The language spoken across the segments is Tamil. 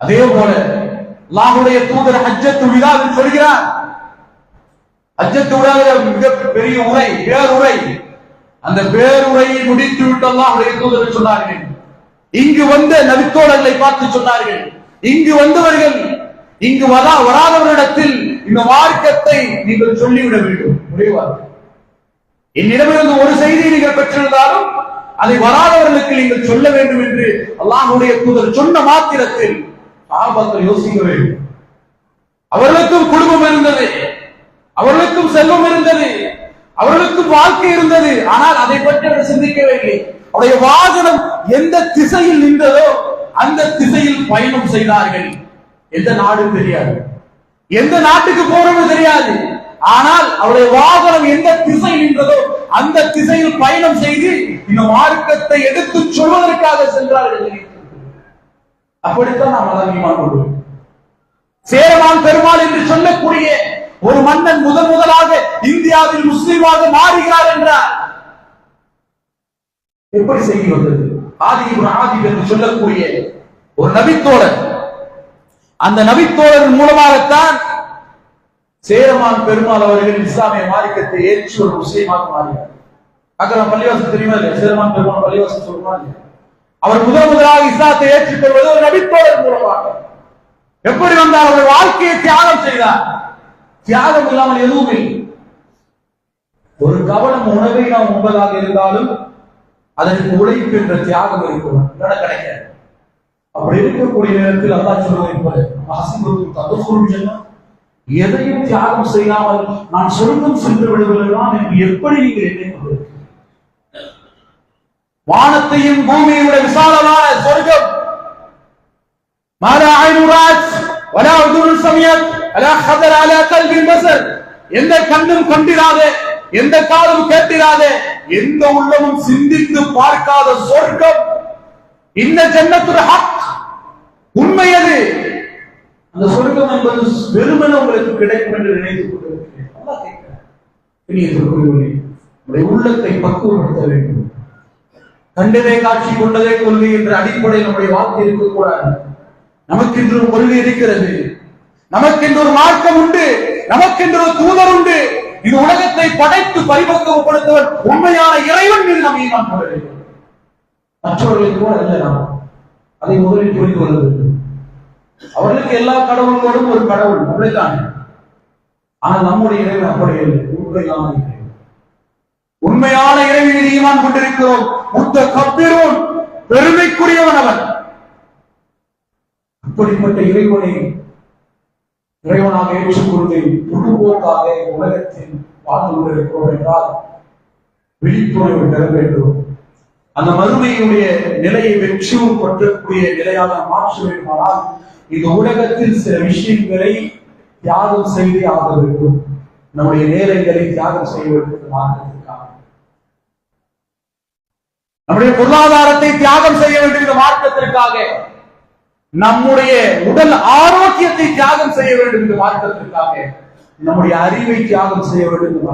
அதே போல அல்லாஹ்வுடைய தூதர் ஹஜ்ஜத் விழாவில் சொல்கிறார். ஹஜ்ஜத் விழாவில் மிக பெரிய உரை, பேருரை. அந்த பேருரையை முடித்து விட்டு அல்லாஹ்வுடைய தூதர் சொன்னார்கள், இங்கு வந்த நபித்தோழர்களை பார்த்து சொன்னார்கள், இங்கு வந்தவர்கள் இங்கு வராதவரிடத்தில் இந்த மார்க்கத்தை நீங்கள் சொல்லிவிட வேண்டும். முடிவார்கள், என்னிடமிருந்து ஒரு செய்தியை நீங்கள் பெற்றிருந்தாலும் அதை வராதவர்களுக்கு நீங்கள் சொல்ல வேண்டும் என்று அல்லாஹ்வுடைய தூதர் சொன்ன மாத்திரத்தில் சஹாபாக்கள் யோசிக்க வேண்டும். அவர்களுக்கும் குடும்பம் இருந்தது, அவர்களுக்கும் செல்வம் இருந்தது, அவர்களுக்கும் வாழ்க்கை இருந்தது. ஆனால் அதை பற்றி அவர் சிந்திக்கவே இல்லை. அவருடைய வாகனம் எந்த திசையில் நின்றதோ அந்த திசையில் பயணம் செய்தார்கள். எந்த நாடு தெரியாது, எந்த நாட்டுக்கு போறது தெரியாது. ஆனால் அவருடைய வாகனம் எந்த திசையில் நின்றதோ அந்த திசையில் பயணம் செய்து இந்த மார்க்கத்தை எடுத்து சொல்வதற்காக சென்றார்கள். அப்படித்தான் நாம் ஈமான் கொள்வோம். சேரமான் பெருமாள் என்று சொல்லக்கூடிய ஒரு மன்னன் முதலாக இந்தியாவில் முஸ்லிமாக மாறுகிறார் என்றார். எப்படி செய்தி வந்தது? ஆதி என்று சொல்லக்கூடிய ஒரு நபித்தோழர், அந்த நபித்தோழர் மூலமாகத்தான் சேரமான் பெருமாள் அவர்கள் இஸ்லாமிய மார்க்கத்தை ஏற்று ஒரு முஸ்லீமாக மாறினார். அக்கறம் பள்ளிவாசல் தெரியுமா இல்லையா? சேரமான் பெருமாள் பள்ளிவாசல் சொல்லுமா இல்லையா? அவர் முதலாக இஸ்லாத்தை ஏற்றுக்கொள்வது ஒரு நபித்தோழர் மூலமாக. எப்படி வந்தார்? அவர் வாழ்க்கையை தியாகம் செய்தார். தியாகம் இல்லாமல் எதுவும் இல்லை. ஒரு கவனம் உணவை நாம் உண்பதாக இருந்தாலும் அதற்கு உழைப்பு என்ற தியாகம் இருக்கணும், கிடைக்காது. அப்படி இருக்கக்கூடிய நேரத்தில் அல்லாஹ் சொல்வதை போல எதையும் தியாகம் செய்யாமல் நான் சொர்க்கம் சென்று விடுவதுதான் என்று எப்படி நீங்கள் எண்ணிக்கொள்வீர்கள்? வானத்தையும் பூமியை விட விசாலமான சொர்க்கம், எந்த கண்ணும் கண்டிராத, எந்த காதும் கேட்டிராத, எந்த உள்ளமும் சிந்தித்து பார்க்காத சொர்க்கம். இந்த ஜன்னத்துல் ஹக், உண்மை அது. அந்த சொர்க்கம் என்பது வெறுமனே உங்களுக்கு கிடைக்கும் என்று நினைத்துக் கொண்டிருக்கிறேன். அல்லாஹ் கேட்கிறார், உங்களுடைய உள்ளத்தை பக்குவப்படுத்த வேண்டும். கண்டதே காட்சி கொண்டதே கொள்கை என்ற அடிப்படையில் நம்முடைய வாழ்க்கை இருக்கக்கூடாது. நமக்கென்று ஒரு கொள்கை இருக்கிறது, நமக்கென்று ஒரு மார்க்கம் உண்டு, நமக்கென்று ஒரு தூதர் உண்டு. இது உலகத்தை படைத்து பரிபக்குவப்படுத்தவர் உண்மையான இறைவன் மீது நாம் ஈமான் கொள்ள வேண்டும். மற்றவர்களுக்கு கூட அல்ல, நாம் அதை முதலில் புரிந்து கொள்ள வேண்டும். அவர்களுக்கு எல்லா கடவுள்களோடும் ஒரு கடவுள் அப்படித்தான். ஆனால் நம்முடைய இறைவன் அப்படி இல்லை. உண்மையான இறைவன், உண்மையான இறைவனில் ஈமான் கொண்டிருக்கிறோம். முத்த கப்பீரோன், பெருமைக்குரியவன் அவன். அப்படிப்பட்ட இறைவனாக ஏற்றுக்கொண்டு முழுபோக்காக உலகத்தில் வாழ்ந்து கொண்டிருக்கிறோம் என்றால் விழிப்புணர்வு பெற வேண்டும். அந்த மறுமையுடைய நிலையை வெற்றியும் பற்றக்கூடிய நிலையாக மாற்ற வேண்டுமானால் இந்த உலகத்தில் சில விஷயங்களை தியாகம் செய்தே ஆக வேண்டும். நம்முடைய நேரங்களை தியாகம் செய்ய வேண்டும். மார்க்கத்திற்காக நம்முடைய பொருளாதாரத்தை தியாகம் செய்ய வேண்டும். இந்த மார்க்கத்திற்காக நம்முடைய உடல் ஆரோக்கியத்தை தியாகம் செய்ய வேண்டும். இந்த மார்க்கத்திற்காக நம்முடைய அறிவை தியாகம் செய்ய வேண்டும்.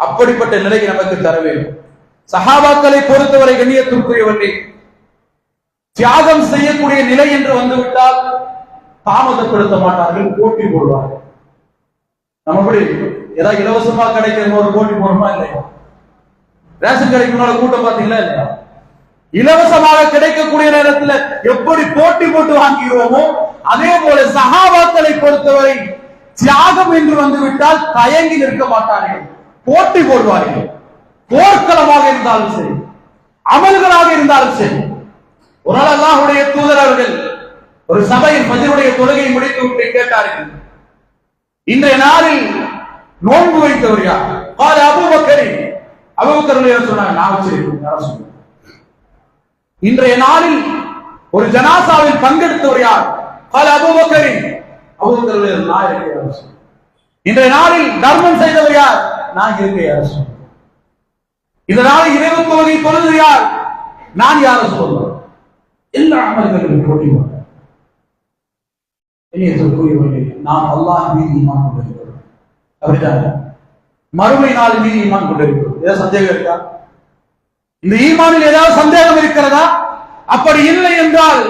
அப்படிப்பட்ட நிலையை நமக்கு தர வேண்டும். சஹாபாக்களை பொறுத்தவரை கண்ணியத்திற்குரியவற்றை தியாகம் செய்யக்கூடிய நிலை என்று வந்துவிட்டால் தாமதப்படுத்த மாட்டார்கள், போட்டி போடுவார்கள். நம்ம ஏதாவது இலவசமா கிடைக்கிற ஒரு போட்டி போடுமா இல்லையா? ரேஷன் கடைக்கு கூட்டம் பார்த்தீங்களா இல்லையா? இலவசமாக கிடைக்கக்கூடிய நேரத்தில் எப்படி போட்டி போட்டு வாங்குகிறோமோ அதே போல சஹாபாக்களை பொறுத்தவரை தியாகம் என்று வந்துவிட்டால் தயங்கி நிற்க மாட்டார்கள், போட்டி போடுவார்கள். போர்க்களமாக இருந்தாலும் சரி, அமல்களாக இருந்தாலும் சரி. ஒரு நாள் அல்லாஹ்வுடைய தூதர் அவர்கள் ஒரு சபையில் ஃபஜ்ருடைய தொழுகையை முடித்து விட்டு கேட்டார்கள், இன்றைய நாளில் நோன்பு வைத்தவர் யார்? அபூபக்கர். அபூபக்கர் சொன்னாங்க, நான் வச்சிருக்கேன். இன்றைய நாளில் ஒரு ஜனாசாவில் பங்கெடுத்தவர் யார்? அபூபக்கர். அபூபக்கர் நான் இருக்கேன். இன்றைய நாளில் தர்மம் செய்தவர் யார்? நான் இருக்கேன். இந்த நாளில் இரவு தொழுகை தொழுது யார்? நான் யார சொல்லுவேன். எல்லா அமல்களும் போட்டி நாம் அல்லாஹ் மீது ஈமான் கொண்டிருக்கிறோம். அப்படிதான் மறுமை நாள் மீது ஈமான் கொண்டிருக்கிறோம். ஏதாவது சந்தேகம் இருக்கா? இந்த ஈமானில் ஏதாவது சந்தேகம் இருக்கிறதா? அப்படி இல்லை என்றால்